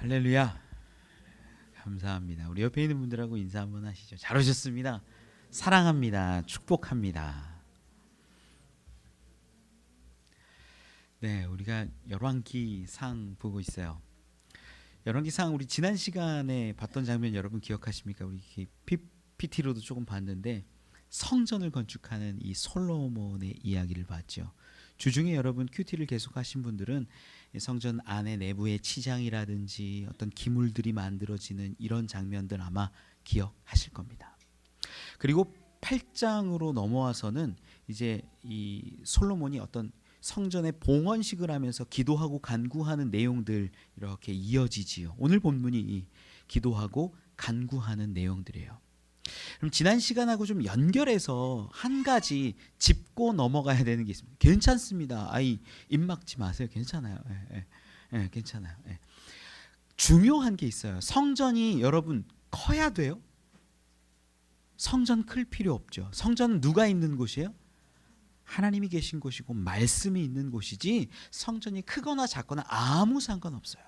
할렐루야. 감사합니다. 우리 옆에 있는 분들하고 인사 한번 하시죠. 잘 오셨습니다. 사랑합니다. 축복합니다. 네, 우리가 열왕기상 보고 있어요. 열왕기상 우리 지난 시간에 봤던 장면 여러분 기억하십니까? 우리 PPT로도 조금 봤는데 성전을 건축하는 이 솔로몬의 이야기를 봤죠. 주중에 여러분 큐티를 계속 하신 분들은 성전 안에 내부의 치장이라든지 어떤 기물들이 만들어지는 이런 장면들 아마 기억하실 겁니다. 그리고 8장으로 넘어와서는 이제 이 솔로몬이 어떤 성전의 봉헌식을 하면서 기도하고 간구하는 내용들 이렇게 이어지지요. 오늘 본문이 이 기도하고 간구하는 내용들이에요. 그럼 지난 시간하고 좀 연결해서 한 가지 짚고 넘어가야 되는 게 있습니다. 괜찮습니다. 아이 입 막지 마세요. 괜찮아요. 괜찮아요. 중요한 게 있어요. 성전이 여러분 커야 돼요? 성전 클 필요 없죠. 성전은 누가 있는 곳이에요? 하나님이 계신 곳이고 말씀이 있는 곳이지 성전이 크거나 작거나 아무 상관없어요.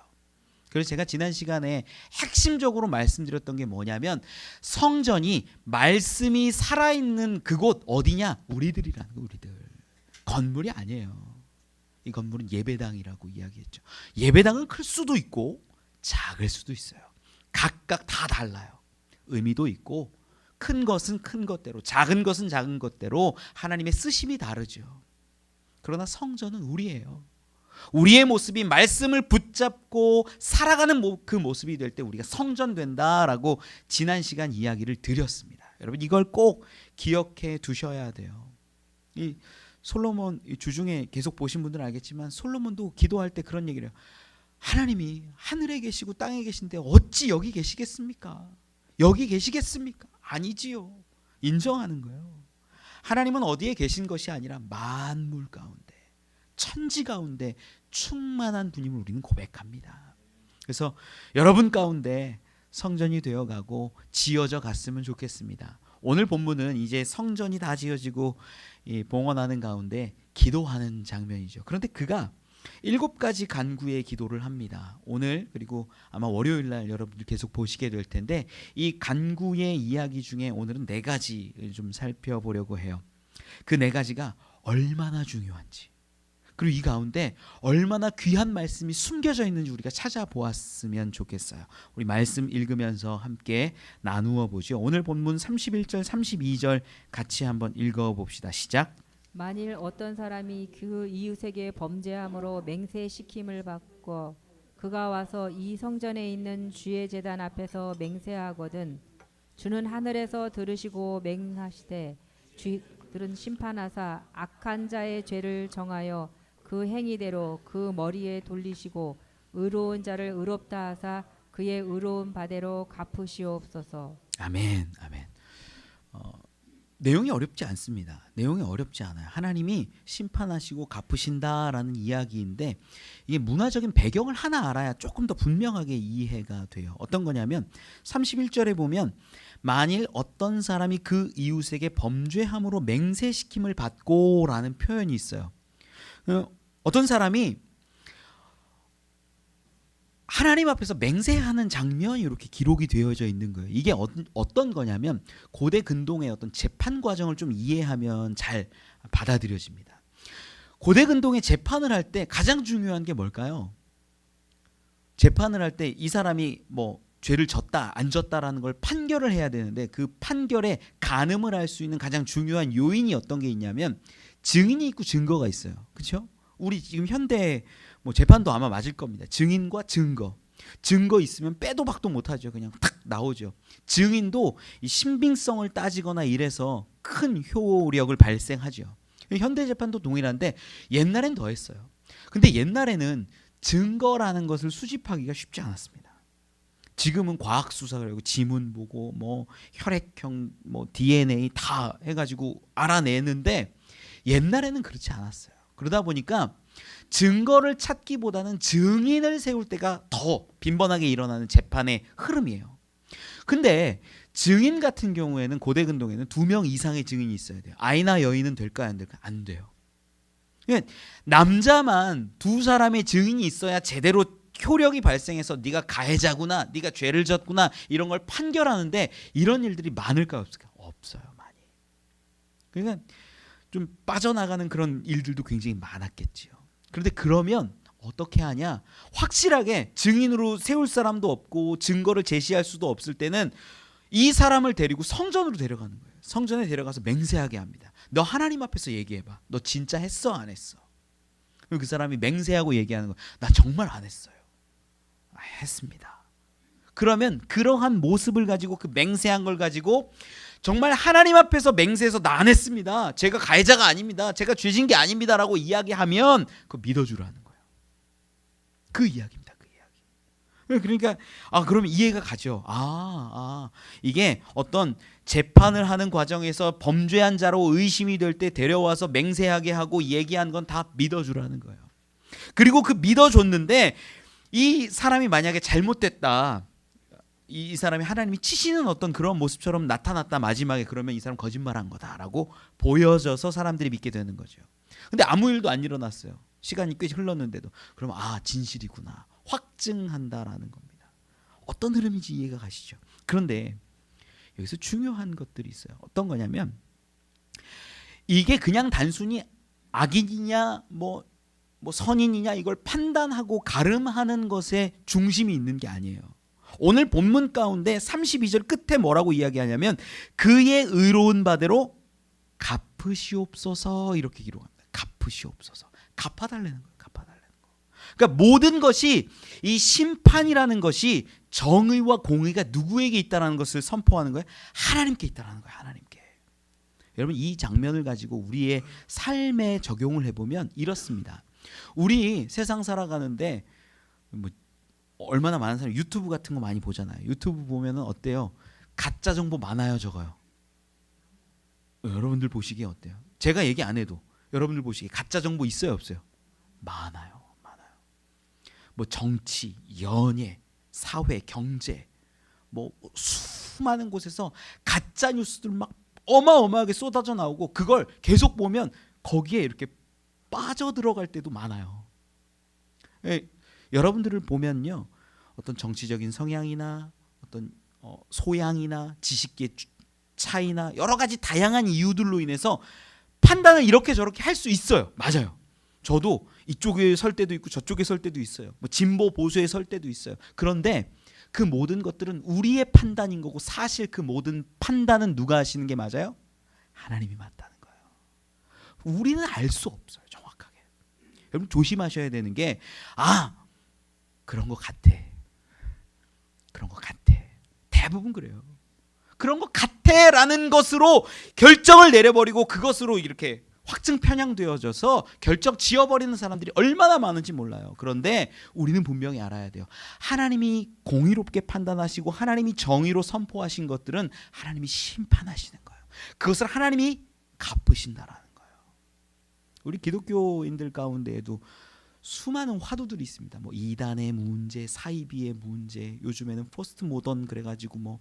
그래서 제가 지난 시간에 핵심적으로 말씀드렸던 게 뭐냐면 성전이 말씀이 살아있는 그곳 어디냐? 우리들이라는 거. 우리들. 건물이 아니에요. 이 건물은 예배당이라고 이야기했죠. 예배당은 클 수도 있고 작을 수도 있어요. 각각 다 달라요. 의미도 있고 큰 것은 큰 것대로 작은 것은 작은 것대로 하나님의 쓰심이 다르죠. 그러나 성전은 우리예요. 우리의 모습이 말씀을 붙잡고 살아가는 그 모습이 될 때 우리가 성전 된다라고 지난 시간 이야기를 드렸습니다. 여러분 이걸 꼭 기억해 두셔야 돼요. 이 솔로몬 주중에 계속 보신 분들은 알겠지만 솔로몬도 기도할 때 그런 얘기를 해요. 하나님이 하늘에 계시고 땅에 계신데 어찌 여기 계시겠습니까? 여기 계시겠습니까? 아니지요. 인정하는 거예요. 하나님은 어디에 계신 것이 아니라 만물 가운데 천지 가운데 충만한 분임을 우리는 고백합니다. 그래서 여러분 가운데 성전이 되어가고 지어져 갔으면 좋겠습니다. 오늘 본문은 이제 성전이 다 지어지고 봉헌하는 가운데 기도하는 장면이죠. 그런데 그가 7가지 간구의 기도를 합니다. 오늘 그리고 아마 월요일 날 여러분들 계속 보시게 될 텐데 이 간구의 이야기 중에 오늘은 4가지를 좀 살펴보려고 해요. 그 4가지가 얼마나 중요한지 그리고 이 가운데 얼마나 귀한 말씀이 숨겨져 있는지 우리가 찾아보았으면 좋겠어요. 우리 말씀 읽으면서 함께 나누어 보죠. 오늘 본문 31절 32절 같이 한번 읽어봅시다. 시작. 만일 어떤 사람이 그 이웃에게 범죄함으로 맹세시킴을 받고 그가 와서 이 성전에 있는 주의 제단 앞에서 맹세하거든 주는 하늘에서 들으시고 맹하시되 주들은 심판하사 악한 자의 죄를 정하여 그 행위대로 그 머리에 돌리시고 의로운 자를 의롭다 하사 그의 의로운 바대로 갚으시옵소서. 아멘. 아멘. 내용이 어렵지 않습니다. 내용이 어렵지 않아요. 하나님이 심판하시고 갚으신다라는 이야기인데 이게 문화적인 배경을 하나 알아야 조금 더 분명하게 이해가 돼요. 어떤 거냐면 31절에 보면 만일 어떤 사람이 그 이웃에게 범죄함으로 맹세시킴을 받고 라는 표현이 있어요. 어떤 사람이 하나님 앞에서 맹세하는 장면이 이렇게 기록이 되어져 있는 거예요. 이게 어떤 거냐면 고대 근동의 어떤 재판 과정을 좀 이해하면 잘 받아들여집니다. 고대 근동의 재판을 할 때 가장 중요한 게 뭘까요? 재판을 할 때 이 사람이 뭐 죄를 졌다 안 졌다라는 걸 판결을 해야 되는데 그 판결에 가늠을 할 수 있는 가장 중요한 요인이 어떤 게 있냐면 증인이 있고 증거가 있어요. 그렇죠? 우리 지금 현대 뭐 재판도 아마 맞을 겁니다. 증인과 증거 있으면 빼도 박도 못하죠. 그냥 탁 나오죠. 증인도 이 신빙성을 따지거나 이래서 큰 효력을 발생하죠. 현대 재판도 동일한데 옛날엔 더했어요. 근데 옛날에는 증거라는 것을 수집하기가 쉽지 않았습니다. 지금은 과학 수사를 하고 지문 보고 뭐 혈액형 뭐 DNA 다 해가지고 알아내는데 옛날에는 그렇지 않았어요. 그러다 보니까 증거를 찾기보다는 증인을 세울 때가 더 빈번하게 일어나는 재판의 흐름이에요. 근데 증인 같은 경우에는 고대 근동에는 2명 이상의 증인이 있어야 돼요. 아이나 여인은 될까요? 안 될까요? 안 돼요. 남자만 2사람의 증인이 있어야 제대로 효력이 발생해서 네가 가해자구나, 네가 죄를 졌구나 이런 걸 판결하는데 이런 일들이 많을까 없을까? 없어요, 많이. 그러니까 좀 빠져나가는 그런 일들도 굉장히 많았겠지요. 그런데 그러면 어떻게 하냐? 확실하게 증인으로 세울 사람도 없고 증거를 제시할 수도 없을 때는 이 사람을 데리고 성전으로 데려가는 거예요. 성전에 데려가서 맹세하게 합니다. 너 하나님 앞에서 얘기해봐. 너 진짜 했어, 안 했어? 그리고 그 사람이 맹세하고 얘기하는 거. 나 정말 안 했어요. 했습니다. 그러면 그러한 모습을 가지고 그 맹세한 걸 가지고 정말 하나님 앞에서 맹세해서 나 안 했습니다. 제가 가해자가 아닙니다. 제가 죄진 게 아닙니다라고 이야기하면 그거 믿어주라는 거예요. 그 이야기입니다. 그 이야기. 그러니까 그러면 이해가 가죠. 이게 어떤 재판을 하는 과정에서 범죄한 자로 의심이 될 때 데려와서 맹세하게 하고 얘기한 건 다 믿어주라는 거예요. 그리고 그 믿어줬는데 이 사람이 만약에 잘못됐다, 이 사람이 하나님이 치시는 어떤 그런 모습처럼 나타났다 마지막에, 그러면 이 사람 거짓말한 거다라고 보여져서 사람들이 믿게 되는 거죠. 근데 아무 일도 안 일어났어요. 시간이 꽤 흘렀는데도. 그럼 진실이구나, 확증한다라는 겁니다. 어떤 흐름인지 이해가 가시죠? 그런데 여기서 중요한 것들이 있어요. 어떤 거냐면 이게 그냥 단순히 악인이냐 뭐 선인이냐 이걸 판단하고 가름하는 것에 중심이 있는 게 아니에요. 오늘 본문 가운데 32절 끝에 뭐라고 이야기하냐면 그의 의로운 바대로 갚으시옵소서 이렇게 기록합니다. 갚으시옵소서. 갚아달라는 거예요. 갚아달라는 거. 그러니까 모든 것이 이 심판이라는 것이 정의와 공의가 누구에게 있다는 것을 선포하는 거예요? 하나님께 있다는 거예요. 하나님께. 여러분 이 장면을 가지고 우리의 삶에 적용을 해보면 이렇습니다. 우리 세상 살아가는데 얼마나 많은 사람이 유튜브 같은 거 많이 보잖아요. 유튜브 보면은 어때요? 가짜 정보 많아요, 적어요? 여러분들 보시기에 어때요? 제가 얘기 안 해도 여러분들 보시기에 가짜 정보 있어요, 없어요? 많아요. 정치, 연예, 사회, 경제, 수많은 곳에서 가짜 뉴스들 막 어마어마하게 쏟아져 나오고 그걸 계속 보면 거기에 이렇게 빠져들어갈 때도 많아요. 여러분들을 보면요, 어떤 정치적인 성향이나 어떤 소양이나 지식의 차이나 여러 가지 다양한 이유들로 인해서 판단을 이렇게 저렇게 할 수 있어요. 맞아요. 저도 이쪽에 설 때도 있고 저쪽에 설 때도 있어요. 진보 보수에 설 때도 있어요. 그런데 그 모든 것들은 우리의 판단인 거고 사실 그 모든 판단은 누가 하시는 게 맞아요? 하나님이 맞다는 거예요. 우리는 알 수 없어요, 정확하게. 여러분 조심하셔야 되는 게 그런 것 같아. 그런 것 같아. 대부분 그래요. 그런 것 같아라는 것으로 결정을 내려버리고 그것으로 이렇게 확증 편향되어져서 결정 지어버리는 사람들이 얼마나 많은지 몰라요. 그런데 우리는 분명히 알아야 돼요. 하나님이 공의롭게 판단하시고 하나님이 정의로 선포하신 것들은 하나님이 심판하시는 거예요. 그것을 하나님이 갚으신다라는 거예요. 우리 기독교인들 가운데에도 수많은 화두들이 있습니다. 이단의 문제, 사이비의 문제, 요즘에는 포스트 모던 그래가지고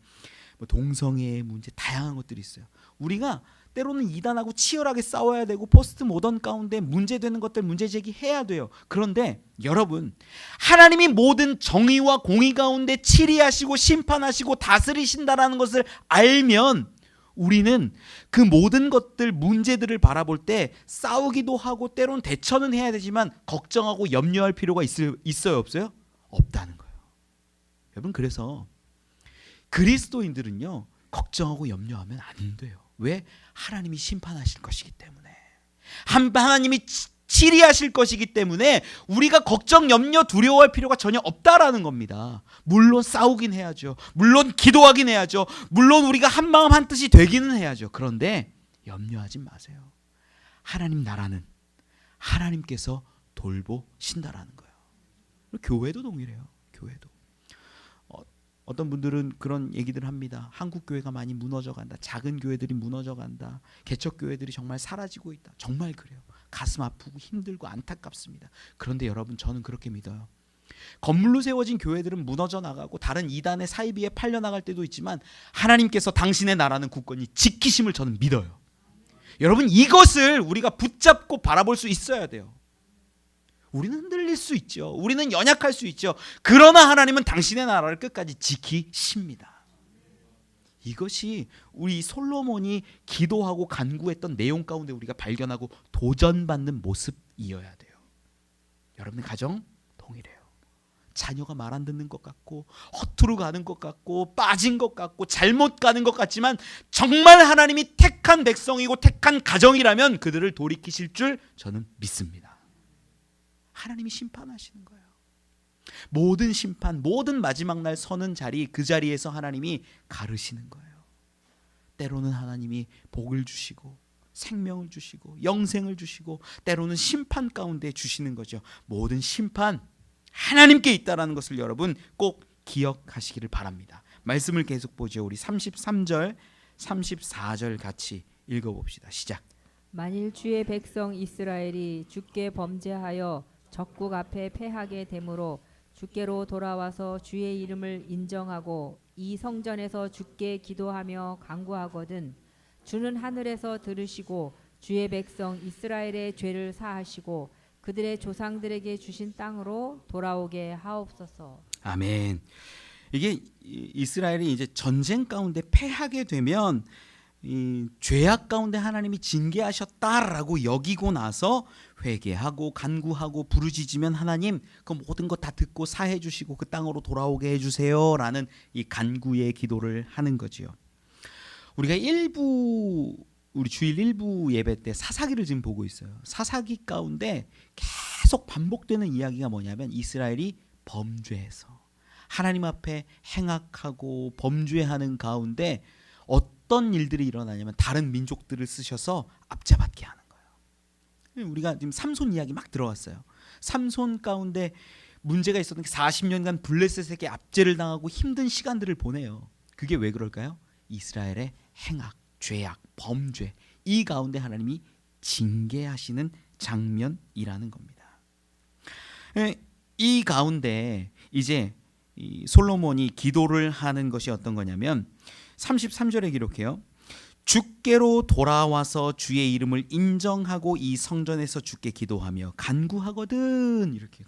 동성애의 문제, 다양한 것들이 있어요. 우리가 때로는 이단하고 치열하게 싸워야 되고 포스트 모던 가운데 문제되는 것들 문제 제기해야 돼요. 그런데 여러분, 하나님이 모든 정의와 공의 가운데 치리하시고 심판하시고 다스리신다라는 것을 알면 우리는 그 모든 것들 문제들을 바라볼 때 싸우기도 하고 때로는 대처는 해야 되지만 걱정하고 염려할 필요가 있어요, 없어요? 없다는 거예요. 여러분, 그래서 그리스도인들은요 걱정하고 염려하면 안 돼요. 왜? 하나님이 심판하실 것이기 때문에, 하나님이 치리하실 것이기 때문에 우리가 걱정, 염려, 두려워할 필요가 전혀 없다라는 겁니다. 물론 싸우긴 해야죠. 물론 기도하긴 해야죠. 물론 우리가 한 마음 한 뜻이 되기는 해야죠. 그런데 염려하지 마세요. 하나님 나라는 하나님께서 돌보신다라는 거예요. 교회도 동일해요. 교회도. 어떤 분들은 그런 얘기들 합니다. 한국 교회가 많이 무너져 간다. 작은 교회들이 무너져 간다. 개척 교회들이 정말 사라지고 있다. 정말 그래요. 가슴 아프고 힘들고 안타깝습니다. 그런데 여러분, 저는 그렇게 믿어요. 건물로 세워진 교회들은 무너져 나가고 다른 이단의 사이비에 팔려 나갈 때도 있지만 하나님께서 당신의 나라는 굳건히 지키심을 저는 믿어요. 여러분, 이것을 우리가 붙잡고 바라볼 수 있어야 돼요. 우리는 흔들릴 수 있죠. 우리는 연약할 수 있죠. 그러나 하나님은 당신의 나라를 끝까지 지키십니다. 이것이 우리 솔로몬이 기도하고 간구했던 내용 가운데 우리가 발견하고 도전받는 모습이어야 돼요. 여러분의 가정 동일해요. 자녀가 말 안 듣는 것 같고 허투루 가는 것 같고 빠진 것 같고 잘못 가는 것 같지만 정말 하나님이 택한 백성이고 택한 가정이라면 그들을 돌이키실 줄 저는 믿습니다. 하나님이 심판하시는 거예요. 모든 심판, 모든 마지막 날 서는 자리, 그 자리에서 하나님이 가르시는 거예요. 때로는 하나님이 복을 주시고 생명을 주시고 영생을 주시고 때로는 심판 가운데 주시는 거죠. 모든 심판 하나님께 있다라는 것을 여러분 꼭 기억하시기를 바랍니다. 말씀을 계속 보죠. 우리 33절, 34절 같이 읽어봅시다. 시작. 만일 주의 백성 이스라엘이 주께 범죄하여 적국 앞에 패하게 되므로 주께로 돌아와서 주의 이름을 인정하고 이 성전에서 주께 기도하며 간구하거든 주는 하늘에서 들으시고 주의 백성 이스라엘의 죄를 사하시고 그들의 조상들에게 주신 땅으로 돌아오게 하옵소서. 아멘. 이게 이스라엘이 이제 전쟁 가운데 패하게 되면 이 죄악 가운데 하나님이 징계하셨다라고 여기고 나서 회개하고 간구하고 부르짖으면 하나님 그 모든 것 다 듣고 사해 주시고 그 땅으로 돌아오게 해 주세요라는 이 간구의 기도를 하는 거지요. 우리가 우리 주일 일부 예배 때 사사기를 지금 보고 있어요. 사사기 가운데 계속 반복되는 이야기가 뭐냐면 이스라엘이 범죄해서 하나님 앞에 행악하고 범죄하는 가운데 어떤 일들이 일어나냐면 다른 민족들을 쓰셔서 압제받게 하는 거예요. 우리가 지금 삼손 이야기 막 들어왔어요. 삼손 가운데 문제가 있었던 게 40년간 블레셋에게 압제를 당하고 힘든 시간들을 보내요. 그게 왜 그럴까요? 이스라엘의 행악, 죄악, 범죄 이 가운데 하나님이 징계하시는 장면이라는 겁니다. 이 가운데 이제 이 솔로몬이 기도를 하는 것이 어떤 거냐면 33절에 기록해요. 주께로 돌아와서 주의 이름을 인정하고 이 성전에서 주께 기도하며 간구하거든 이렇게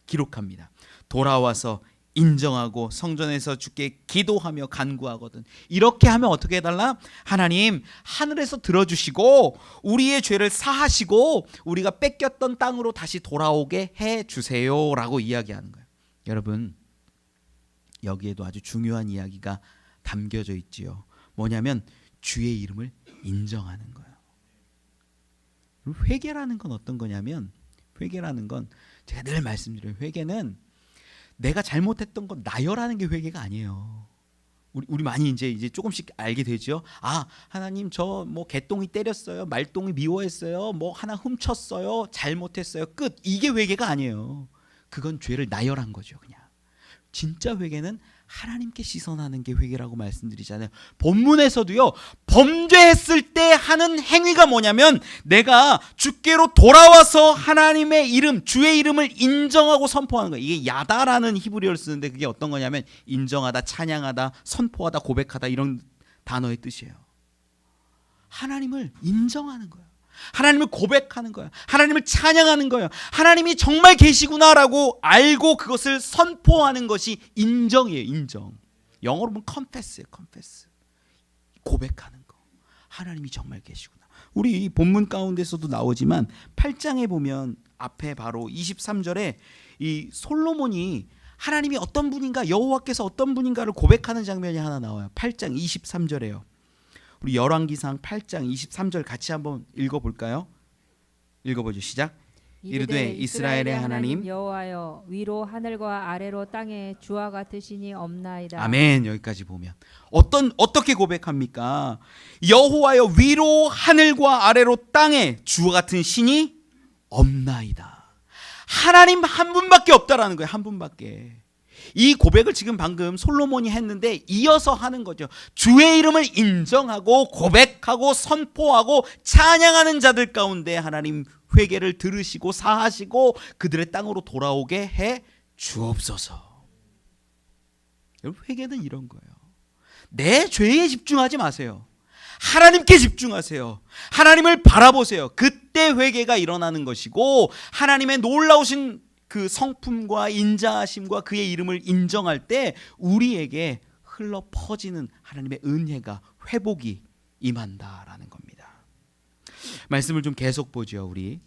기록합니다. 돌아와서 인정하고 성전에서 주께 기도하며 간구하거든. 이렇게 하면 어떻게 해달라? 하나님 하늘에서 들어주시고 우리의 죄를 사하시고 우리가 뺏겼던 땅으로 다시 돌아오게 해주세요 라고 이야기하는 거예요. 여러분 여기에도 아주 중요한 이야기가 담겨져 있지요. 뭐냐면 주의 이름을 인정하는 거예요. 회개라는 건 어떤 거냐면 회개라는 건 제가 늘 말씀드려요. 회개는 내가 잘못했던 건 나열하는 게 회개가 아니에요. 우리 많이 이제 조금씩 알게 되죠. 아 하나님 저 뭐 개똥이 때렸어요, 말똥이 미워했어요, 뭐 하나 훔쳤어요, 잘못했어요. 끝. 이게 회개가 아니에요. 그건 죄를 나열한 거죠. 그냥 진짜 회개는 하나님께 시선하는 게 회개라고 말씀드리잖아요. 본문에서도요 범죄했을 때 하는 행위가 뭐냐면 내가 주께로 돌아와서 하나님의 이름 주의 이름을 인정하고 선포하는 거예요. 이게 야다라는 히브리어를 쓰는데 그게 어떤 거냐면 인정하다, 찬양하다, 선포하다, 고백하다 이런 단어의 뜻이에요. 하나님을 인정하는 거예요. 하나님을 고백하는 거예요. 하나님을 찬양하는 거예요. 하나님이 정말 계시구나라고 알고 그것을 선포하는 것이 인정이에요. 인정. 영어로 보면 confess예요. confess. 고백하는 거. 하나님이 정말 계시구나. 우리 본문 가운데서도 나오지만 8장에 보면 앞에 바로 23절에 이 솔로몬이 하나님이 어떤 분인가, 여호와께서 어떤 분인가를 고백하는 장면이 하나 나와요. 8장 23절에요. 우리 열왕기상 8장 23절 같이 한번 읽어볼까요? 읽어보죠. 시작. 이르되 이스라엘의 하나님 여호와여 위로 하늘과 아래로 땅에 주와 같으시니 없나이다. 아멘. 여기까지 보면 어떻게 고백합니까? 여호와여 위로 하늘과 아래로 땅에 주와 같은 신이 없나이다. 하나님 한 분밖에 없다라는 거예요. 한 분밖에. 이 고백을 지금 방금 솔로몬이 했는데 이어서 하는 거죠. 주의 이름을 인정하고 고백하고 선포하고 찬양하는 자들 가운데 하나님 회개를 들으시고 사하시고 그들의 땅으로 돌아오게 해 주옵소서. 여러분 회개는 이런 거예요. 내 죄에 집중하지 마세요. 하나님께 집중하세요. 하나님을 바라보세요. 그때 회개가 일어나는 것이고 하나님의 놀라우신 그 성품과 인자하심과 그의 이름을 인정할 때 우리에게 흘러 퍼지는 하나님의 은혜가 회복이 임한다라는 겁니다. 말씀을 좀 계속 보죠. 우리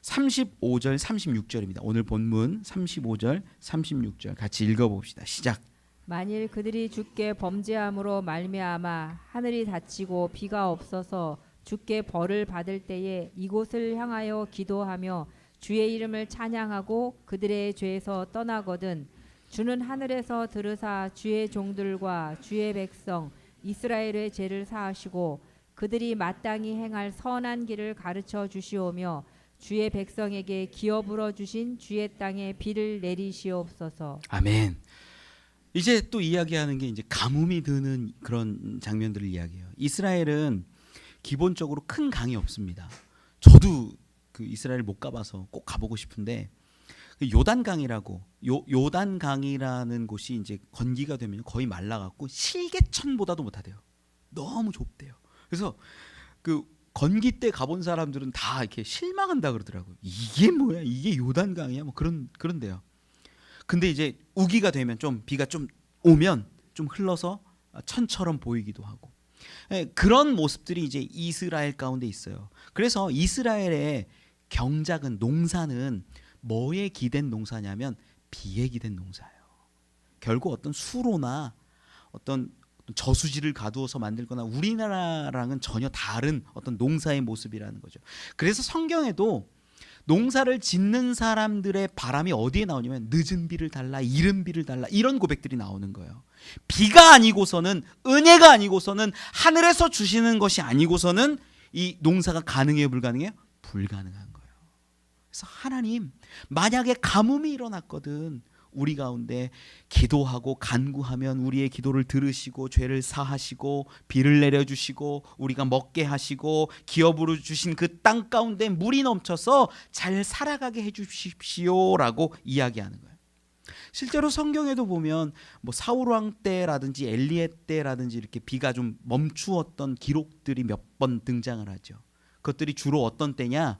35절 36절입니다. 오늘 본문 35절 36절 같이 읽어봅시다. 시작. 만일 그들이 주께 범죄함으로 말미암아 하늘이 닫히고 비가 없어서 주께 벌을 받을 때에 이곳을 향하여 기도하며 주의 이름을 찬양하고 그들의 죄에서 떠나거든 주는 하늘에서 들으사 주의 종들과 주의 백성 이스라엘의 죄를 사하시고 그들이 마땅히 행할 선한 길을 가르쳐 주시오며 주의 백성에게 기어 불어 주신 주의 땅에 비를 내리시옵소서. 아멘. 이제 또 이야기하는 게 이제 가뭄이 드는 그런 장면들을 이야기해요. 이스라엘은 기본적으로 큰 강이 없습니다. 저도 그 이스라엘 못 가봐서 꼭 가보고 싶은데 그 요단강이라고 요단강이라는 곳이 이제 건기가 되면 거의 말라갖고 실개천보다도 못하대요. 너무 좁대요. 그래서 그 건기 때 가본 사람들은 다 이렇게 실망한다 그러더라고요. 이게 뭐야? 이게 요단강이야? 뭐 그런데요. 근데 이제 우기가 되면 좀 비가 좀 오면 좀 흘러서 천처럼 보이기도 하고 그런 모습들이 이제 이스라엘 가운데 있어요. 그래서 이스라엘의 경작은 농사는 뭐에 기댄 농사냐면 비에 기댄 농사예요. 결국 어떤 수로나 어떤 저수지를 가두어서 만들거나 우리나라랑은 전혀 다른 어떤 농사의 모습이라는 거죠. 그래서 성경에도 농사를 짓는 사람들의 바람이 어디에 나오냐면 늦은 비를 달라 이른 비를 달라 이런 고백들이 나오는 거예요. 비가 아니고서는 은혜가 아니고서는 하늘에서 주시는 것이 아니고서는 이 농사가 가능해요 불가능해요? 불가능한 거예요. 그래서 하나님 만약에 가뭄이 일어났거든 우리 가운데 기도하고 간구하면 우리의 기도를 들으시고 죄를 사하시고 비를 내려주시고 우리가 먹게 하시고 기업으로 주신 그 땅 가운데 물이 넘쳐서 잘 살아가게 해주십시오라고 이야기하는 거예요. 실제로 성경에도 보면 뭐 사울 왕 때라든지 엘리야 때라든지 이렇게 비가 좀 멈추었던 기록들이 몇 번 등장을 하죠. 그것들이 주로 어떤 때냐?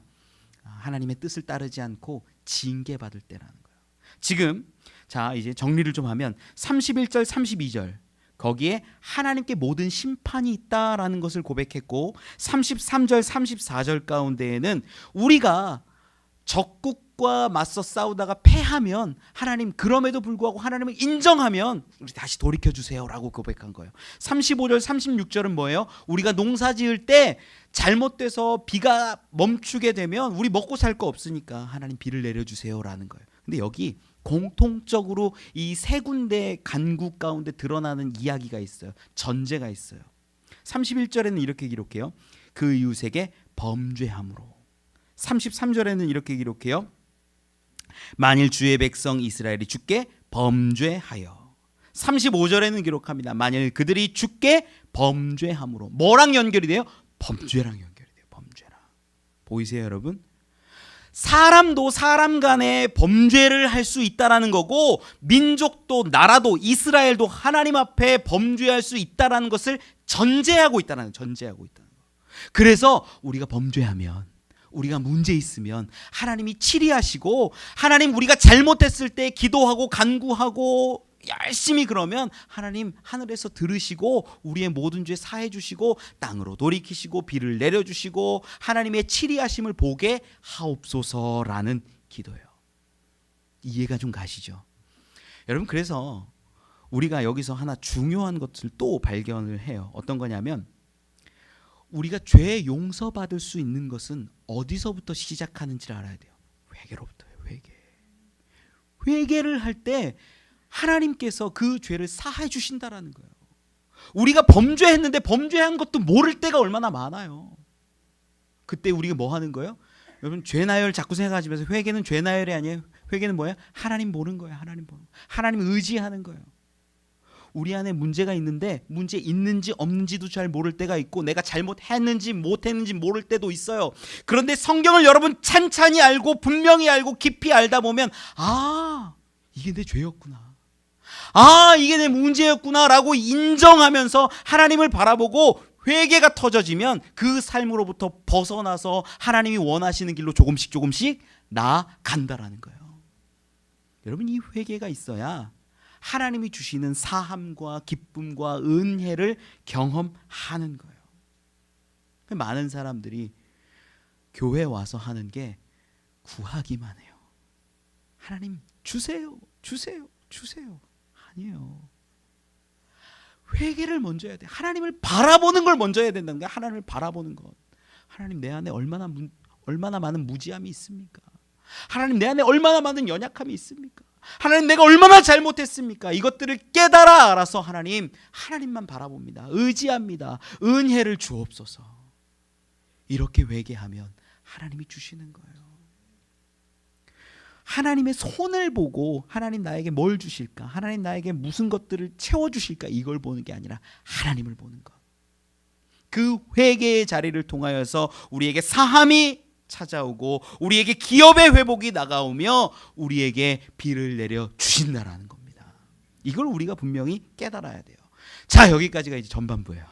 하나님의 뜻을 따르지 않고 징계받을 때라는 거예요. 지금 자 이제 정리를 좀 하면 31절 32절 거기에 하나님께 모든 심판이 있다라는 것을 고백했고 33절 34절 가운데에는 우리가 적국과 맞서 싸우다가 패하면 하나님 그럼에도 불구하고 하나님을 인정하면 우리 다시 돌이켜주세요라고 고백한 거예요. 35절 36절은 뭐예요? 우리가 농사 지을 때 잘못돼서 비가 멈추게 되면 우리 먹고 살 거 없으니까 하나님 비를 내려주세요라는 거예요. 근데 여기 공통적으로 이 세 군데 간구 가운데 드러나는 이야기가 있어요. 전제가 있어요. 31절에는 이렇게 기록해요. 그 이웃에게 범죄함으로. 33절에는 이렇게 기록해요. 만일 주의 백성 이스라엘이 주께 범죄하여. 35절에는 기록합니다. 만일 그들이 주께 범죄함으로. 뭐랑 연결이 돼요? 범죄랑 연결이 돼요. 범죄랑. 보이세요 여러분? 사람도 사람 간에 범죄를 할 수 있다라는 거고 민족도 나라도 이스라엘도 하나님 앞에 범죄할 수 있다라는 것을 전제하고 있다는 거. 그래서 우리가 범죄하면 우리가 문제 있으면 하나님이 치리하시고 하나님 우리가 잘못했을 때 기도하고 간구하고 열심히 그러면 하나님 하늘에서 들으시고 우리의 모든 죄 사해 주시고 땅으로 돌이키시고 비를 내려주시고 하나님의 치리하심을 보게 하옵소서라는 기도예요. 이해가 좀 가시죠? 여러분 그래서 우리가 여기서 하나 중요한 것을 또 발견을 해요. 어떤 거냐면 우리가 죄 용서받을 수 있는 것은 어디서부터 시작하는지를 알아야 돼요. 회개로부터요. 회개를 할 때 하나님께서 그 죄를 사해 주신다라는 거예요. 우리가 범죄했는데 범죄한 것도 모를 때가 얼마나 많아요. 그때 우리가 뭐 하는 거예요? 여러분 죄 나열 자꾸 생각하지 마세요. 회개는 죄 나열이 아니에요. 회개는 뭐예요? 하나님 보는 거예요. 하나님 의지하는 거예요. 우리 안에 문제가 있는데 문제 있는지 없는지도 잘 모를 때가 있고 내가 잘못했는지 못했는지 모를 때도 있어요. 그런데 성경을 여러분 찬찬히 알고 분명히 알고 깊이 알다 보면 아 이게 내 죄였구나. 아 이게 내 문제였구나 라고 인정하면서 하나님을 바라보고 회개가 터져지면 그 삶으로부터 벗어나서 하나님이 원하시는 길로 조금씩 나아간다라는 거예요. 여러분, 이 회개가 있어야 하나님이 주시는 사함과 기쁨과 은혜를 경험하는 거예요. 많은 사람들이 교회 와서 하는 게 구하기만 해요. 하나님 주세요, 주세요, 주세요. 아니에요. 회개를 먼저 해야 돼. 하나님을 바라보는 걸 먼저 해야 된다는 거야. 하나님을 바라보는 것. 하나님, 내 안에 얼마나 많은 무지함이 있습니까? 하나님, 내 안에 얼마나 많은 연약함이 있습니까? 하나님, 내가 얼마나 잘못했습니까? 이것들을 깨달아 알아서 하나님만 바라봅니다. 의지합니다. 은혜를 주옵소서. 이렇게 회개하면 하나님이 주시는 거예요. 하나님의 손을 보고 하나님 나에게 뭘 주실까? 하나님 나에게 무슨 것들을 채워주실까? 이걸 보는 게 아니라 하나님을 보는 것. 그 회개의 자리를 통하여서 우리에게 사함이 찾아오고 우리에게 기업의 회복이 나가오며 우리에게 비를 내려 주신다라는 겁니다. 이걸 우리가 분명히 깨달아야 돼요. 자, 여기까지가 이제 전반부예요.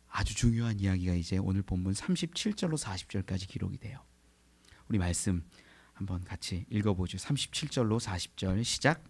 아주 중요한 이야기가 이제 오늘 본문 37절로 40절까지 기록이 돼요. 우리 말씀 한번 같이 읽어보죠. 37절로 40절 시작.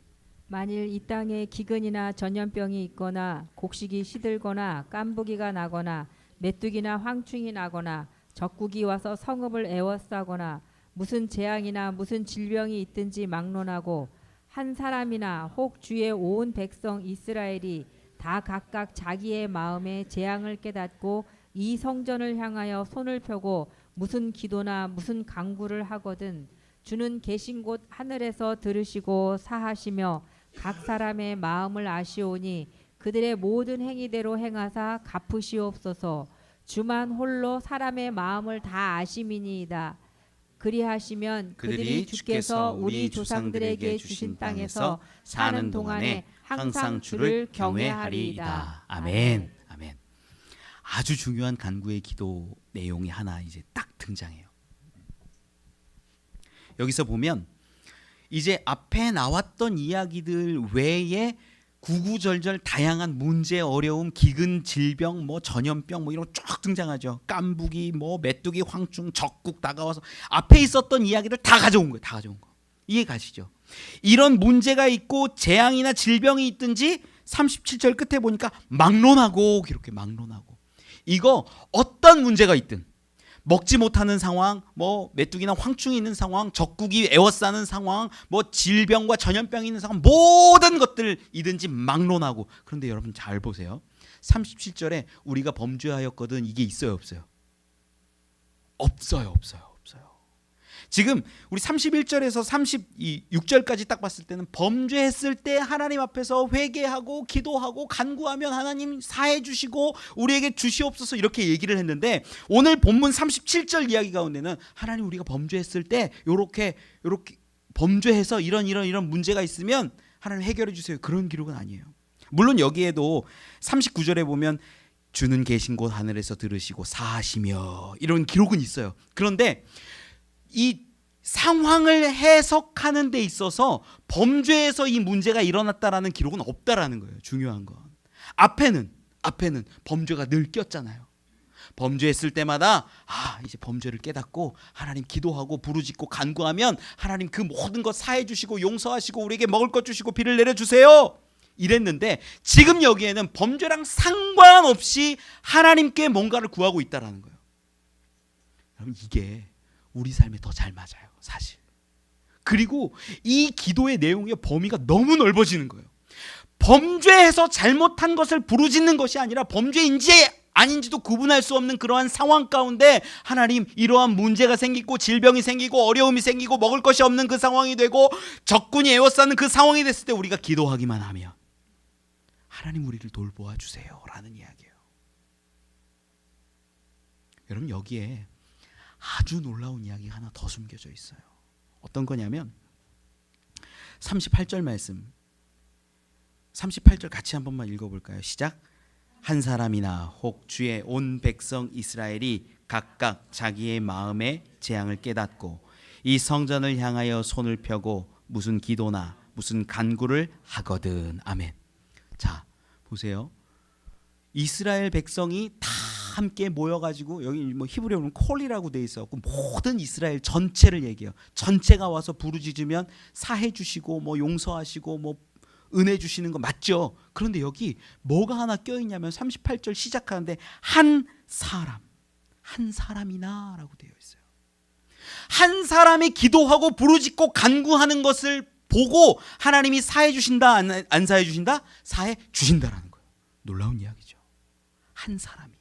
만일 이 땅에 기근이나 전염병이 있거나 곡식이 시들거나 깐부기가 나거나 메뚜기나 황충이 나거나 적국이 와서 성읍을 에워싸거나 무슨 재앙이나 무슨 질병이 있든지 막론하고 한 사람이나 혹 주의 온 백성 이스라엘이 다 각각 자기의 마음에 재앙을 깨닫고 이 성전을 향하여 손을 펴고 무슨 기도나 무슨 간구를 하거든 주는 계신 곳 하늘에서 들으시고 사하시며 각 사람의 마음을 아시오니 그들의 모든 행위대로 행하사 갚으시옵소서. 주만 홀로 사람의 마음을 다 아심이니이다. 그리하시면 그들이 주께서 우리 조상들에게 주신 땅에서 사는 동안에 항상 주를 경외하리이다. 아멘. 아멘. 아주 중요한 간구의 기도 내용이 하나 이제 딱 등장해요. 여기서 보면 이제 앞에 나왔던 이야기들 외에 구구절절 다양한 문제, 어려움, 기근, 질병, 전염병 이런 거 쭉 등장하죠. 깐부기, 메뚜기, 황충, 적국 다가와서 앞에 있었던 이야기들 다 가져온 거예요. 다 가져온 거. 이해 가시죠? 이런 문제가 있고 재앙이나 질병이 있든지 37절 끝에 보니까 막론하고 이렇게 막론하고 이거 어떤 문제가 있든 먹지 못하는 상황, 메뚜기나 황충이 있는 상황, 적국이 에워싸는 상황, 질병과 전염병이 있는 상황, 모든 것들이든지 막론하고. 그런데 여러분 잘 보세요. 37절에 우리가 범죄하였거든 이게 있어요, 없어요? 없어요. 지금 우리 31절에서 36절까지 딱 봤을 때는 범죄했을 때 하나님 앞에서 회개하고 기도하고 간구하면 하나님 사해 주시고 우리에게 주시옵소서 이렇게 얘기를 했는데 오늘 본문 37절 이야기 가운데는 하나님 우리가 범죄했을 때 요렇게 범죄해서 이런 문제가 있으면 하나님 해결해 주세요. 그런 기록은 아니에요. 물론 여기에도 39절에 보면 주는 계신 곳 하늘에서 들으시고 사하시며 이런 기록은 있어요. 그런데 이 상황을 해석하는 데 있어서 범죄에서 이 문제가 일어났다라는 기록은 없다라는 거예요. 중요한 건 앞에는 범죄가 늘 꼈잖아요. 범죄했을 때마다 이제 범죄를 깨닫고 하나님 기도하고 부르짖고 간구하면 하나님 그 모든 것 사해 주시고 용서하시고 우리에게 먹을 것 주시고 비를 내려 주세요. 이랬는데 지금 여기에는 범죄랑 상관없이 하나님께 뭔가를 구하고 있다라는 거예요. 여러분 이게 우리 삶에 더 잘 맞아요, 사실. 그리고 이 기도의 내용의 범위가 너무 넓어지는 거예요. 범죄해서 잘못한 것을 부르짖는 것이 아니라 범죄인지 아닌지도 구분할 수 없는 그러한 상황 가운데 하나님 이러한 문제가 생기고 질병이 생기고 어려움이 생기고 먹을 것이 없는 그 상황이 되고 적군이 에워싸는 그 상황이 됐을 때 우리가 기도하기만 하면 하나님 우리를 돌보아 주세요 라는 이야기예요. 여러분 여기에 아주 놀라운 이야기가 하나 더 숨겨져 있어요. 어떤 거냐면 38절 말씀 38절 같이 한 번만 읽어볼까요? 시작. 한 사람이나 혹 주의 온 백성 이스라엘이 각각 자기의 마음의 재앙을 깨닫고 이 성전을 향하여 손을 펴고 무슨 기도나 무슨 간구를 하거든. 아멘. 자 보세요. 이스라엘 백성이 다 함께 모여가지고 여기 뭐 히브리어로는 콜이라고 돼 있어. 모든 이스라엘 전체를 얘기해요. 전체가 와서 부르짖으면 사해 주시고 뭐 용서하시고 뭐 은혜 주시는 거 맞죠? 그런데 여기 뭐가 하나 껴있냐면 38절 시작하는데 한 사람이나라고 되어 있어요. 한 사람이 기도하고 부르짖고 간구하는 것을 보고 하나님이 사해 주신다 안 사해 주신다? 사해 주신다라는 거예요. 놀라운 이야기죠. 한 사람이.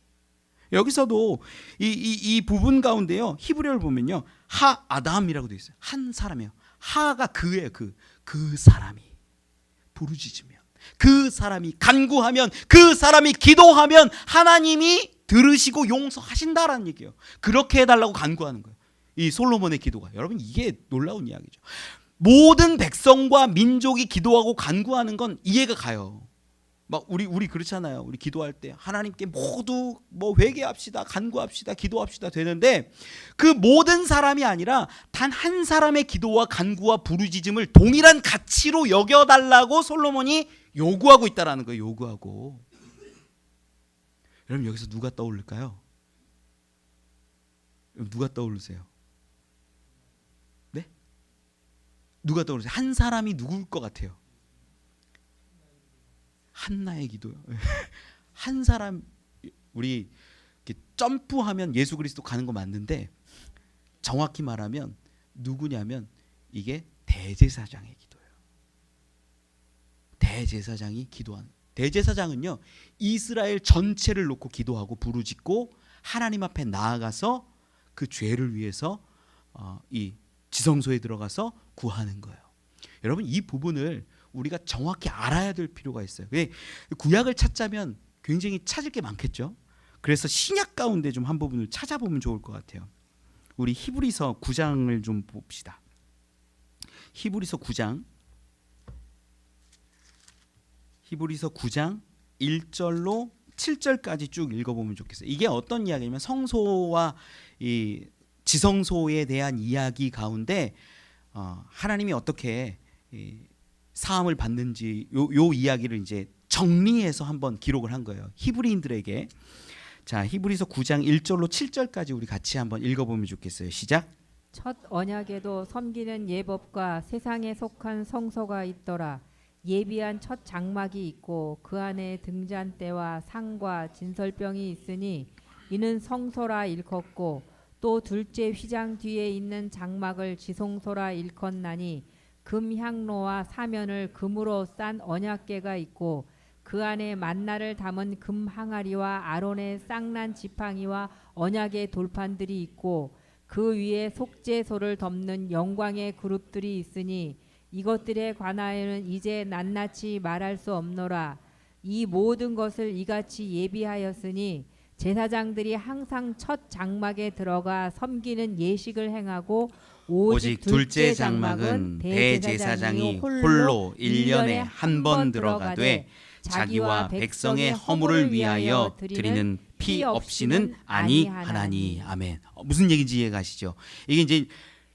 여기서도 이 부분 가운데요. 히브리어를 보면요. 하 아담이라고 되어 있어요. 한 사람이에요. 하가 그예요. 그 사람이 부르짖으면, 그 사람이 간구하면, 그 사람이 기도하면 하나님이 들으시고 용서하신다라는 얘기예요. 그렇게 해달라고 간구하는 거예요. 이 솔로몬의 기도가. 여러분 이게 놀라운 이야기죠. 모든 백성과 민족이 기도하고 간구하는 건 이해가 가요. 막 우리 그렇잖아요. 우리 기도할 때 하나님께 모두 뭐 회개합시다, 간구합시다, 기도합시다 되는데 그 모든 사람이 아니라 단 한 사람의 기도와 간구와 부르짖음을 동일한 가치로 여겨달라고 솔로몬이 요구하고 있다라는 거예요. 요구하고. 여러분 여기서 누가 떠오를까요? 누가 떠오르세요? 네? 누가 떠오르세요? 한 사람이 누굴 것 같아요? 한나의 기도요. 한 사람 우리 이렇게 점프하면 예수 그리스도 가는 거 맞는데 정확히 말하면 누구냐면 이게 대제사장의 기도예요. 대제사장이 기도하는. 대제사장은요 이스라엘 전체를 놓고 기도하고 부르짖고 하나님 앞에 나아가서 그 죄를 위해서 이 지성소에 들어가서 구하는 거예요. 여러분 이 부분을 우리가 정확히 알아야 될 필요가 있어요. 구약을 찾자면 굉장히 찾을 게 많겠죠. 그래서 신약 가운데 좀 한 부분을 찾아보면 좋을 것 같아요. 우리 히브리서 9장을 좀 봅시다. 히브리서 9장 1절로 7절까지 쭉 읽어보면 좋겠어요. 이게 어떤 이야기냐면 성소와 이 지성소에 대한 이야기 가운데 하나님이 어떻게 사함을 받는지 요 이야기를 이제 정리해서 한번 기록을 한 거예요. 히브리인들에게. 자, 히브리서 9장 1절로 7절까지 우리 같이 한번 읽어보면 좋겠어요. 시작. 첫 언약에도 섬기는 예법과 세상에 속한 성소가 있더라. 예비한 첫 장막이 있고 그 안에 등잔대와 상과 진설병이 있으니 이는 성소라 일컫고 또 둘째 휘장 뒤에 있는 장막을 지성소라 일컫나니 금 향로와 사면을 금으로 싼 언약궤가 있고 그 안에 만나를 담은 금 항아리와 아론의 쌍난 지팡이와 언약의 돌판들이 있고 그 위에 속죄소를 덮는 영광의 그룹들이 있으니 이것들에 관하여는 이제 낱낱이 말할 수 없노라. 이 모든 것을 이같이 예비하였으니 제사장들이 항상 첫 장막에 들어가 섬기는 예식을 행하고 오직 둘째 장막은 대제사장이 홀로 1년에 한 번 들어가되 자기와 백성의 허물을 위하여 드리는 피 없이는 아니하나니. 아멘. 무슨 얘기인지 이해 가시죠? 이게 이제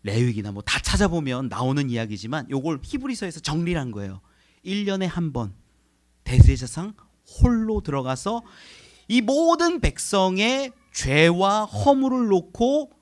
레위기나 뭐 다 찾아보면 나오는 이야기지만 요걸 히브리서에서 정리를 한 거예요. 1년에 한 번 대제사장 홀로 들어가서 이 모든 백성의 죄와 허물을 놓고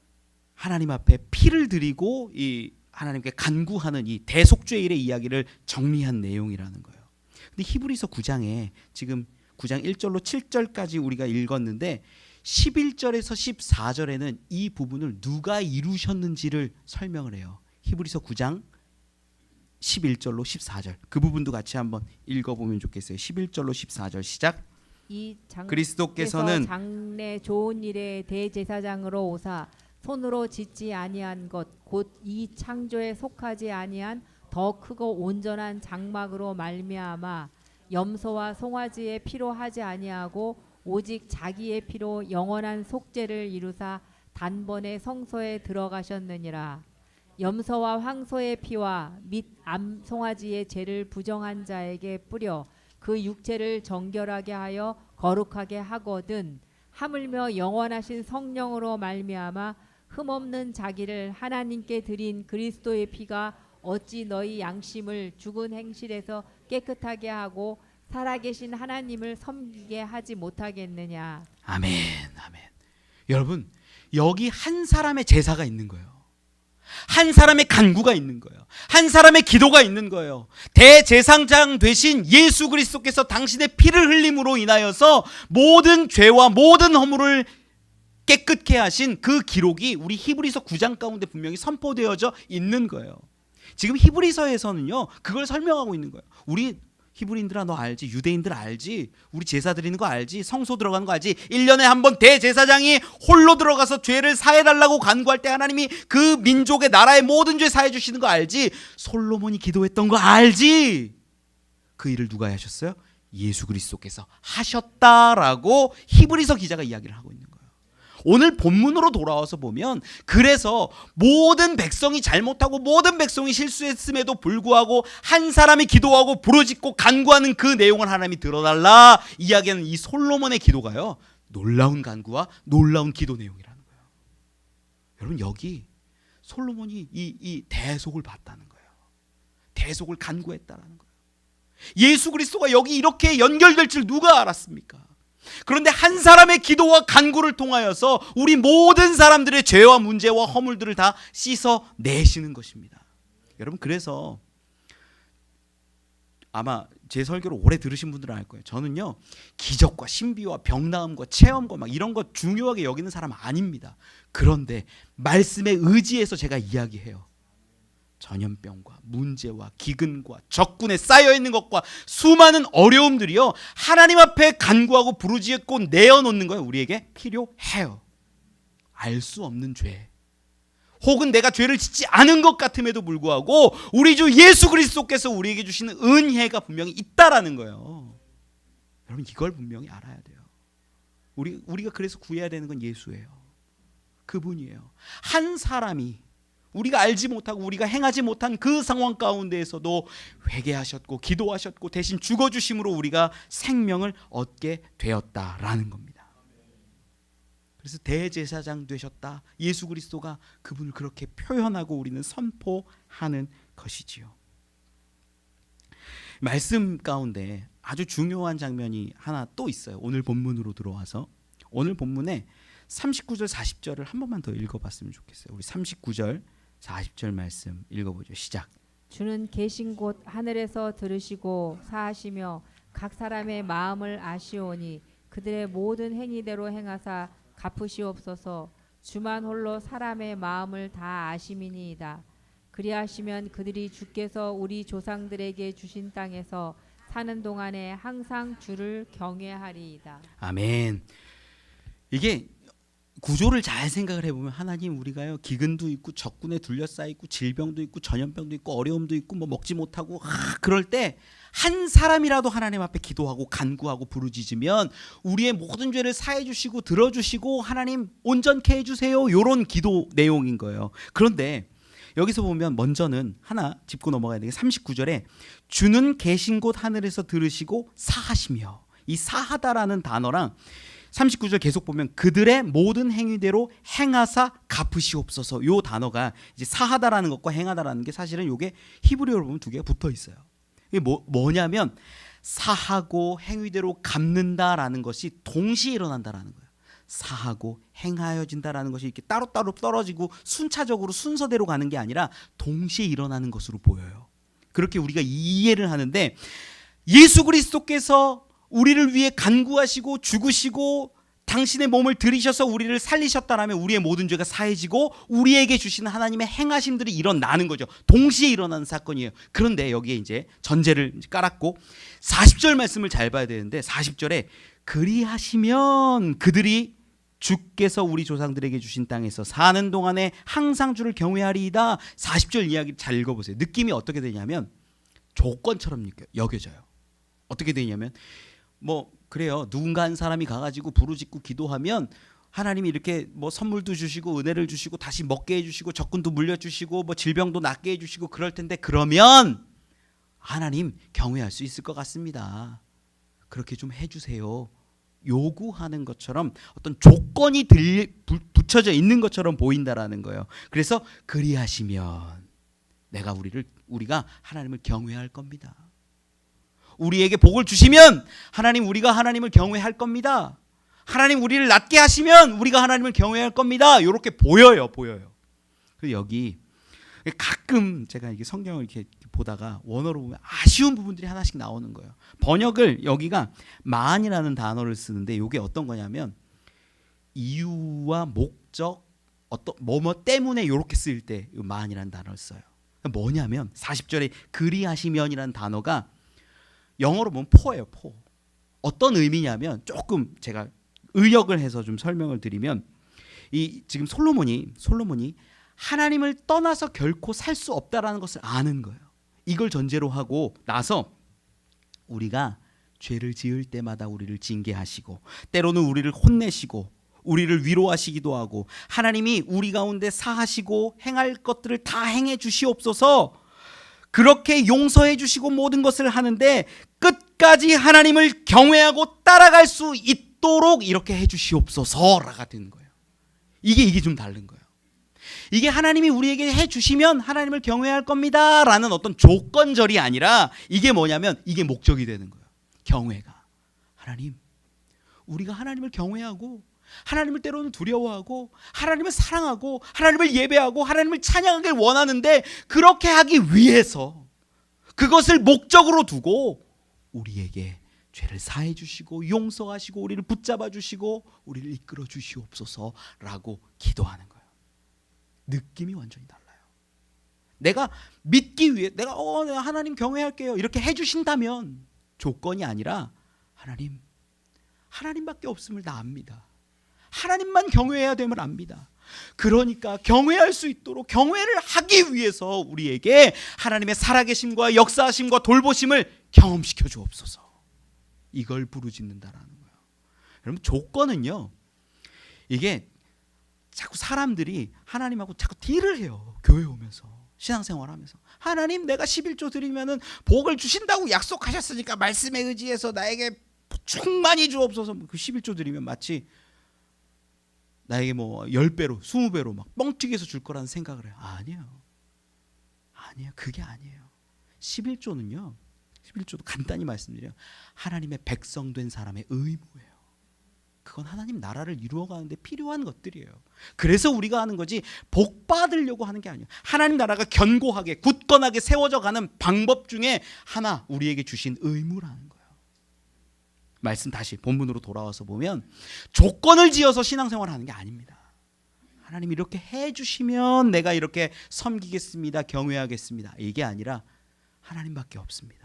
하나님 앞에 피를 드리고 이 하나님께 간구하는 이 대속죄일의 이야기를 정리한 내용이라는 거예요. 근데 히브리서 9장에 지금 9장 1절로 7절까지 우리가 읽었는데 11절에서 14절에는 이 부분을 누가 이루셨는지를 설명을 해요. 히브리서 9장 11절로 14절 그 부분도 같이 한번 읽어보면 좋겠어요. 11절로 14절 시작. 이 그리스도께서는 장래 좋은 일의 대제사장으로 오사 손으로 짓지 아니한 것 곧 이 창조에 속하지 아니한 더 크고 온전한 장막으로 말미암아 염소와 송아지의 피로 하지 아니하고 오직 자기의 피로 영원한 속죄를 이루사 단번에 성소에 들어가셨느니라. 염소와 황소의 피와 및 암송아지의 죄를 부정한 자에게 뿌려 그 육체를 정결하게 하여 거룩하게 하거든 하물며 영원하신 성령으로 말미암아 흠없는 자기를 하나님께 드린 그리스도의 피가 어찌 너희 양심을 죽은 행실에서 깨끗하게 하고 살아계신 하나님을 섬기게 하지 못하겠느냐. 아멘, 아멘. 여러분, 여기 한 사람의 제사가 있는 거예요. 한 사람의 간구가 있는 거예요. 한 사람의 기도가 있는 거예요. 대제사장 되신 예수 그리스도께서 당신의 피를 흘림으로 인하여서 모든 죄와 모든 허물을 깨끗게 하신 그 기록이 우리 히브리서 9장 가운데 분명히 선포되어져 있는 거예요. 지금 히브리서에서는요, 그걸 설명하고 있는 거예요. 우리 히브리인들아, 너 알지? 유대인들 알지? 우리 제사 드리는 거 알지? 성소 들어가는 거 알지? 1년에 한 번 대제사장이 홀로 들어가서 죄를 사해달라고 간구할 때 하나님이 그 민족의 나라의 모든 죄 사해 주시는 거 알지? 솔로몬이 기도했던 거 알지? 그 일을 누가 하셨어요? 예수 그리스도께서 하셨다라고 히브리서 기자가 이야기를 하고 있는 거예요. 오늘 본문으로 돌아와서 보면, 그래서 모든 백성이 잘못하고 모든 백성이 실수했음에도 불구하고 한 사람이 기도하고 부르짖고 간구하는 그 내용을 하나님이 들어달라 이야기하는 이 솔로몬의 기도가요, 놀라운 간구와 놀라운 기도 내용이라는 거예요. 여러분, 여기 솔로몬이 이 대속을 봤다는 거예요. 대속을 간구했다는 거예요. 예수 그리스도가 여기 이렇게 연결될 줄 누가 알았습니까? 그런데 한 사람의 기도와 간구를 통하여서 우리 모든 사람들의 죄와 문제와 허물들을 다 씻어내시는 것입니다. 여러분, 그래서 아마 제 설교를 오래 들으신 분들은 알 거예요. 저는요, 기적과 신비와 병나음과 체험과 막 이런 거 중요하게 여기는 사람 아닙니다. 그런데 말씀에 의지해서 제가 이야기해요. 전염병과 문제와 기근과 적군에 쌓여있는 것과 수많은 어려움들이요, 하나님 앞에 간구하고 부르짖고 내어놓는 거예요. 우리에게 필요해요. 알 수 없는 죄, 혹은 내가 죄를 짓지 않은 것 같음에도 불구하고 우리 주 예수 그리스도께서 우리에게 주시는 은혜가 분명히 있다라는 거예요. 여러분, 이걸 분명히 알아야 돼요. 우리가 그래서 구해야 되는 건 예수예요. 그분이에요. 한 사람이 우리가 알지 못하고 우리가 행하지 못한 그 상황 가운데에서도 회개하셨고 기도하셨고 대신 죽어주심으로 우리가 생명을 얻게 되었다라는 겁니다. 그래서 대제사장 되셨다, 예수 그리스도가 그분을 그렇게 표현하고 우리는 선포하는 것이지요. 말씀 가운데 아주 중요한 장면이 하나 또 있어요. 오늘 본문으로 들어와서 오늘 본문에 39절 40절을 한 번만 더 읽어봤으면 좋겠어요. 우리 39절 40절 말씀 읽어보죠. 시작. 주는 계신 곳 하늘에서 들으시고 사하시며 각 사람의 마음을 아시오니 그들의 모든 행위대로 행하사 갚으시옵소서. 주만 홀로 사람의 마음을 다 아심이니이다. 그리하시면 그들이 주께서 우리 조상들에게 주신 땅에서 사는 동안에 항상 주를 경외하리이다. 아멘. 이게 구조를 잘 생각을 해보면, 하나님, 우리가요, 기근도 있고 적군에 둘러싸여 있고 질병도 있고 전염병도 있고 어려움도 있고 뭐 먹지 못하고 그럴 때 한 사람이라도 하나님 앞에 기도하고 간구하고 부르짖으면 우리의 모든 죄를 사해 주시고 들어주시고 하나님 온전케 해주세요, 이런 기도 내용인 거예요. 그런데 여기서 보면 먼저는 하나 짚고 넘어가야 되게 39절에 주는 계신 곳 하늘에서 들으시고 사하시며, 이 사하다라는 단어랑 39절 계속 보면 그들의 모든 행위대로 행하사 갚으시옵소서, 요 단어가 이제 사하다라는 것과 행하다라는 게 사실은 요게 히브리어로 보면 두 개가 붙어 있어요. 이게 뭐냐면 사하고 행위대로 갚는다라는 것이 동시에 일어난다라는 거예요. 사하고 행하여진다라는 것이 이렇게 따로따로 떨어지고 순차적으로 순서대로 가는 게 아니라 동시에 일어나는 것으로 보여요. 그렇게 우리가 이해를 하는데, 예수 그리스도께서 우리를 위해 간구하시고 죽으시고 당신의 몸을 들이셔서 우리를 살리셨다라면 우리의 모든 죄가 사해지고 우리에게 주시는 하나님의 행하심들이 일어나는 거죠. 동시에 일어나는 사건이에요. 그런데 여기에 이제 전제를 깔았고 40절 말씀을 잘 봐야 되는데, 40절에 그리하시면 그들이 주께서 우리 조상들에게 주신 땅에서 사는 동안에 항상 주를 경외하리이다. 40절 이야기 잘 읽어보세요. 느낌이 어떻게 되냐면 조건처럼 여겨져요. 어떻게 되냐면 뭐 그래요, 누군가 한 사람이 가가지고 부르짖고 기도하면 하나님이 이렇게 뭐 선물도 주시고 은혜를 주시고 다시 먹게 해주시고 적군도 물려주시고 뭐 질병도 낫게 해주시고 그럴 텐데, 그러면 하나님 경외할 수 있을 것 같습니다, 그렇게 좀 해주세요, 요구하는 것처럼 어떤 조건이 붙여져 있는 것처럼 보인다라는 거예요. 그래서 그리하시면 우리가 하나님을 경외할 겁니다. 우리에게 복을 주시면 하나님 우리가 하나님을 경외할 겁니다. 하나님 우리를 낮게 하시면 우리가 하나님을 경외할 겁니다. 이렇게 보여요. 그리고 여기 가끔 제가 이게 성경을 이렇게 보다가 원어로 보면 아쉬운 부분들이 하나씩 나오는 거예요. 번역을 여기가 만이라는 단어를 쓰는데 이게 어떤 거냐면 이유와 목적 어떤 뭐뭐 때문에 이렇게 쓰일 때 만이라는 단어를 써요. 뭐냐면 40절에 그리하시면이라는 단어가 영어로 보면 포예요. 포. 어떤 의미냐면 조금 제가 의역을 해서 좀 설명을 드리면 이 지금 솔로몬이 하나님을 떠나서 결코 살 수 없다라는 것을 아는 거예요. 이걸 전제로 하고 나서 우리가 죄를 지을 때마다 우리를 징계하시고 때로는 우리를 혼내시고 우리를 위로하시기도 하고 하나님이 우리 가운데 사하시고 행할 것들을 다 행해 주시옵소서. 그렇게 용서해 주시고 모든 것을 하는데 끝까지 하나님을 경외하고 따라갈 수 있도록 이렇게 해 주시옵소서라가 되는 거예요. 이게 좀 다른 거예요. 이게 하나님이 우리에게 해 주시면 하나님을 경외할 겁니다 라는 어떤 조건절이 아니라 이게 뭐냐면 이게 목적이 되는 거예요. 경외가. 하나님, 우리가 하나님을 경외하고 하나님을 때로는 두려워하고 하나님을 사랑하고 하나님을 예배하고 하나님을 찬양하길 원하는데 그렇게 하기 위해서 그것을 목적으로 두고 우리에게 죄를 사해 주시고 용서하시고 우리를 붙잡아 주시고 우리를 이끌어 주시옵소서라고 기도하는 거예요. 느낌이 완전히 달라요. 내가 믿기 위해 내가 하나님 경외할게요 이렇게 해주신다면 조건이 아니라 하나님밖에 없음을 다 압니다. 하나님만 경외해야 됨을 압니다. 그러니까 경외할 수 있도록 경외를 하기 위해서 우리에게 하나님의 살아계심과 역사하심과 돌보심을 경험시켜 주옵소서. 이걸 부르짖는다라는 거예요. 여러분 조건은요. 이게 자꾸 사람들이 하나님하고 자꾸 딜을 해요. 교회 오면서 신앙생활하면서 하나님 내가 11조 드리면은 복을 주신다고 약속하셨으니까 말씀에 의지해서 나에게 충만히 주옵소서. 그 11조 드리면 마치 나에게 뭐 10배로 20배로 막 뻥튀기해서 줄 거라는 생각을 해요. 아니에요. 그게 아니에요. 11조는요. 11조도 간단히 말씀드려요. 하나님의 백성 된 사람의 의무예요. 그건 하나님 나라를 이루어가는데 필요한 것들이에요. 그래서 우리가 하는 거지 복 받으려고 하는 게 아니에요. 하나님 나라가 견고하게 굳건하게 세워져 가는 방법 중에 하나 우리에게 주신 의무라는 거예요. 말씀 다시 본문으로 돌아와서 보면 조건을 지어서 신앙생활을 하는 게 아닙니다. 하나님 이렇게 해주시면 내가 이렇게 섬기겠습니다. 경외하겠습니다. 이게 아니라 하나님밖에 없습니다.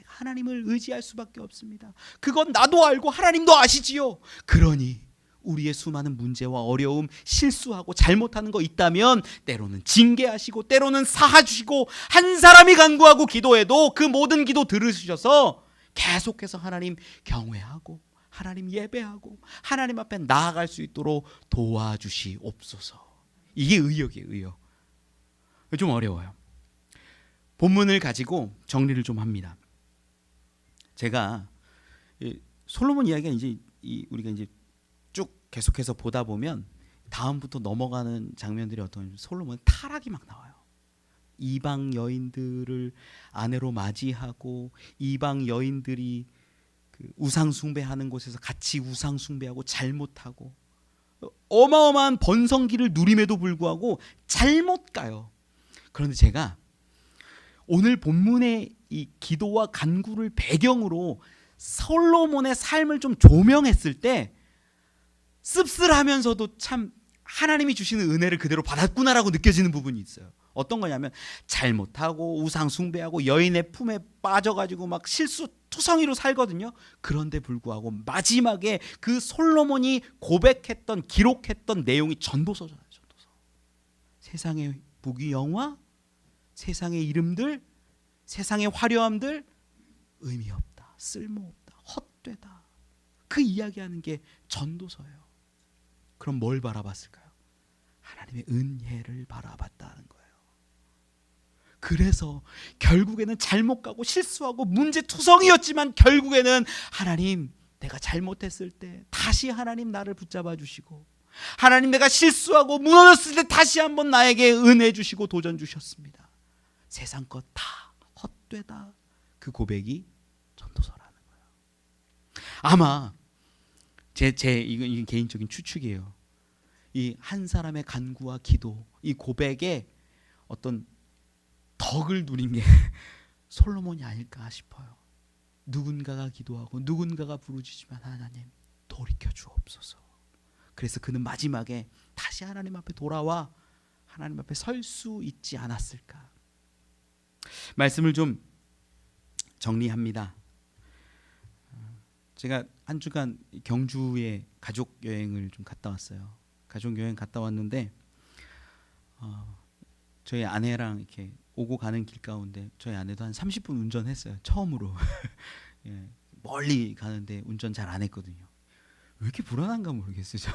하나님을 의지할 수밖에 없습니다. 그건 나도 알고 하나님도 아시지요. 그러니 우리의 수많은 문제와 어려움, 실수하고 잘못하는 거 있다면 때로는 징계하시고 때로는 사하주시고 한 사람이 간구하고 기도해도 그 모든 기도 들으셔서 계속해서 하나님 경외하고 하나님 예배하고 하나님 앞에 나아갈 수 있도록 도와주시옵소서. 이게 의역이에요. 의역. 좀 어려워요. 본문을 가지고 정리를 좀 합니다. 제가 솔로몬 이야기가 이제 우리가 이제 쭉 계속해서 보다 보면 다음부터 넘어가는 장면들이 어떤 솔로몬 타락이 막 나와요. 이방 여인들을 아내로 맞이하고 이방 여인들이 그 우상 숭배하는 곳에서 같이 우상 숭배하고 잘못하고 어마어마한 번성기를 누림에도 불구하고 잘못 가요. 그런데 제가 오늘 본문의 이 기도와 간구를 배경으로 솔로몬의 삶을 좀 조명했을 때 씁쓸하면서도 참 하나님이 주시는 은혜를 그대로 받았구나라고 느껴지는 부분이 있어요. 어떤 거냐면 잘못하고 우상 숭배하고 여인의 품에 빠져가지고 막 실수투성이로 살거든요. 그런데 불구하고 마지막에 그 솔로몬이 고백했던 기록했던 내용이 전도서잖아요. 전도서. 세상의 부귀영화, 세상의 이름들, 세상의 화려함들 의미 없다, 쓸모없다, 헛되다. 그 이야기하는 게 전도서예요. 그럼 뭘 바라봤을까요? 하나님의 은혜를 바라봤다는 거예요. 그래서 결국에는 잘못 가고 실수하고 문제투성이었지만 결국에는 하나님 내가 잘못했을 때 다시 하나님 나를 붙잡아 주시고 하나님 내가 실수하고 무너졌을 때 다시 한번 나에게 은혜 주시고 도전 주셨습니다. 세상 것 다 헛되다. 그 고백이 전도서라는 거예요. 아마 이건 개인적인 추측이에요. 이 한 사람의 간구와 기도, 이 고백에 어떤 덕을 누린 게 솔로몬이 아닐까 싶어요. 누군가가 기도하고 누군가가 부르짖지만 하나님 돌이켜 주옵소서. 그래서 그는 마지막에 다시 하나님 앞에 돌아와 하나님 앞에 설 수 있지 않았을까. 말씀을 좀 정리합니다. 제가 한 주간 경주에 가족 여행을 좀 갔다 왔어요. 가족 여행 갔다 왔는데 저희 아내랑 이렇게 오고 가는 길 가운데 저희 아내도 한 30분 운전했어요. 처음으로. 예, 멀리 가는데 운전 잘 안 했거든요. 왜 이렇게 불안한가 모르겠어요.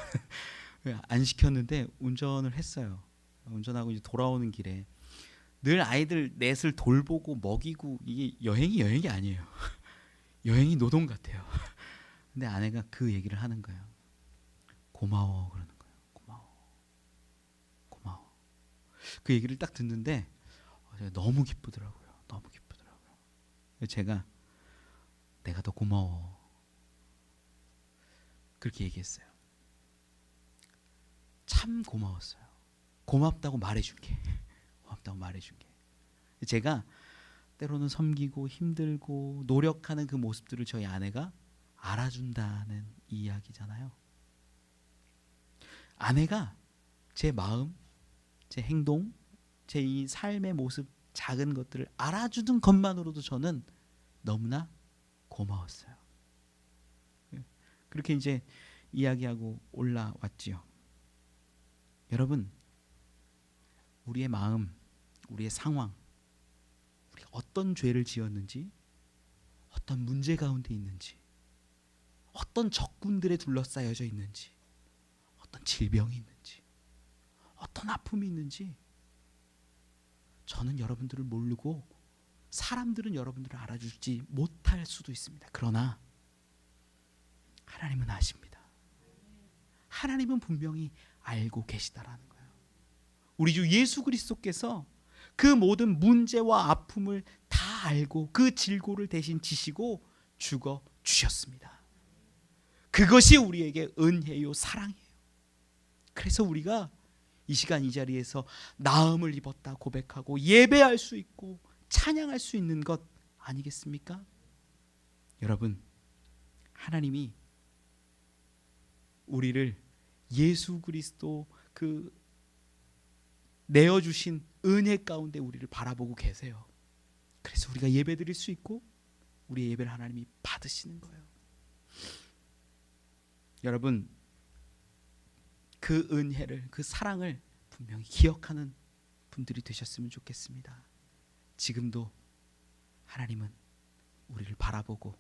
저는. 안 시켰는데 운전을 했어요. 운전하고 이제 돌아오는 길에 늘 아이들 넷을 돌보고 먹이고, 이게 여행이 아니에요. 여행이 노동 같아요. 근데 아내가 그 얘기를 하는 거예요. 고마워 그러는 거예요. 고마워. 그 얘기를 딱 듣는데 너무 기쁘더라고요. 제가 내가 더 고마워 그렇게 얘기했어요. 참 고마웠어요. 고맙다고 말해줄게. 제가 때로는 섬기고 힘들고 노력하는 그 모습들을 저희 아내가 알아준다는 이야기잖아요. 아내가 제 마음, 제 행동, 제 이 삶의 모습, 작은 것들을 알아주는 것만으로도 저는 너무나 고마웠어요. 그렇게 이제 이야기하고 올라왔지요. 여러분, 우리의 마음, 우리의 상황, 우리가 어떤 죄를 지었는지, 어떤 문제 가운데 있는지, 어떤 적군들에 둘러싸여져 있는지, 어떤 질병이 있는지, 어떤 아픔이 있는지 저는 여러분들을 모르고 사람들은 여러분들을 알아주지 못할 수도 있습니다. 그러나 하나님은 아십니다. 하나님은 분명히 알고 계시다라는 거예요. 우리 주 예수 그리스도께서 그 모든 문제와 아픔을 다 알고 그 질고를 대신 지시고 죽어 주셨습니다. 그것이 우리에게 은혜요 사랑이에요. 그래서 우리가 이 시간 이 자리에서 나음을 입었다 고백하고 예배할 수 있고 찬양할 수 있는 것 아니겠습니까? 여러분, 하나님이 우리를 예수 그리스도 그 내어주신 은혜 가운데 우리를 바라보고 계세요. 그래서 우리가 예배 드릴 수 있고 우리의 예배를 하나님이 받으시는 거예요. 여러분, 그 은혜를, 그 사랑을 분명히 기억하는 분들이 되셨으면 좋겠습니다. 지금도 하나님은 우리를 바라보고